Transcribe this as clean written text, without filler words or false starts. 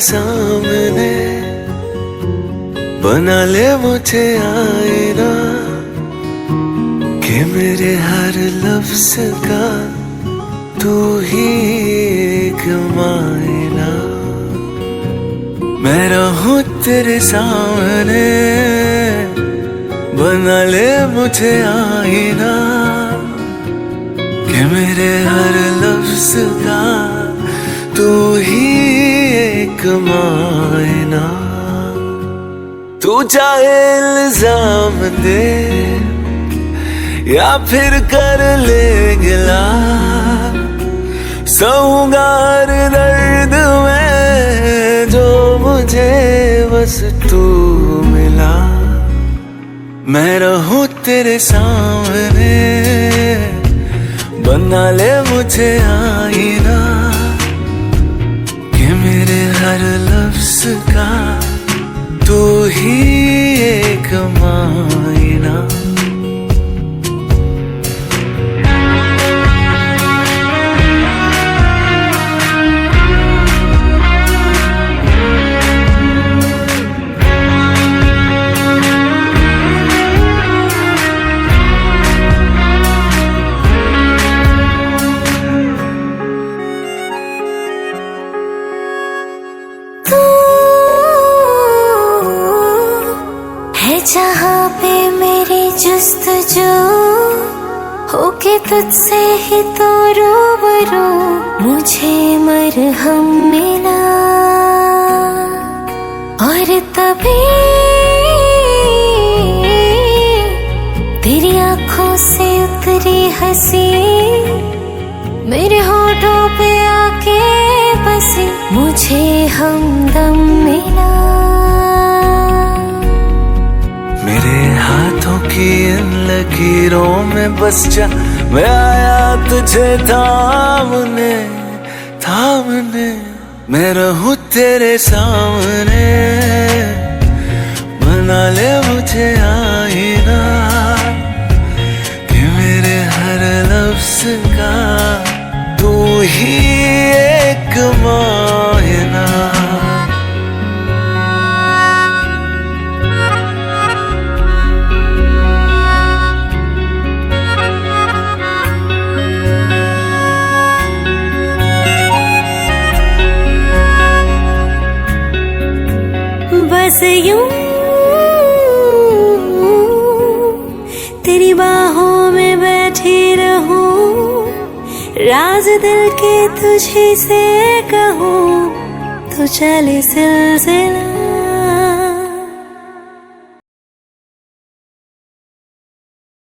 सामने, बना ले मुझे आईना, कि मेरे हर लफ्ज का तू ही एक मायना। मैं रहूं तेरे सामने, बना ले मुझे आईना, कि मेरे हर लफ्ज का तू ही एक मायना। तू चाहे इल्जाम दे या फिर कर ले गिला, सहूंगा हर दर्द में जो मुझे बस तू मिला। मैं रहूं तेरे सामने, बना ले मुझे आईना, कि मेरे हर लफ्ज का तू ही एक मायना। जहाँ पे मेरी जुस्तजू होके तुझसे ही तो रूबरू, मुझे मरहम मिला। और तभी तेरी आंखों से उतरी हंसी, मेरे होठों पे आके बसी, मुझे हमदम मिला। मेरे हाथों की इन लकीरों में बस जा, मैं आया तुझे थामने थामने। मैं रहूं तेरे सामने, बना ले मुझे आईना, कि मेरे हर लफ्ज का तू ही एक मायना। बस यूं तेरी बाहों में बैठी रहूं, राज दिल के तुझे से कहूं, तो चले सिलसिला।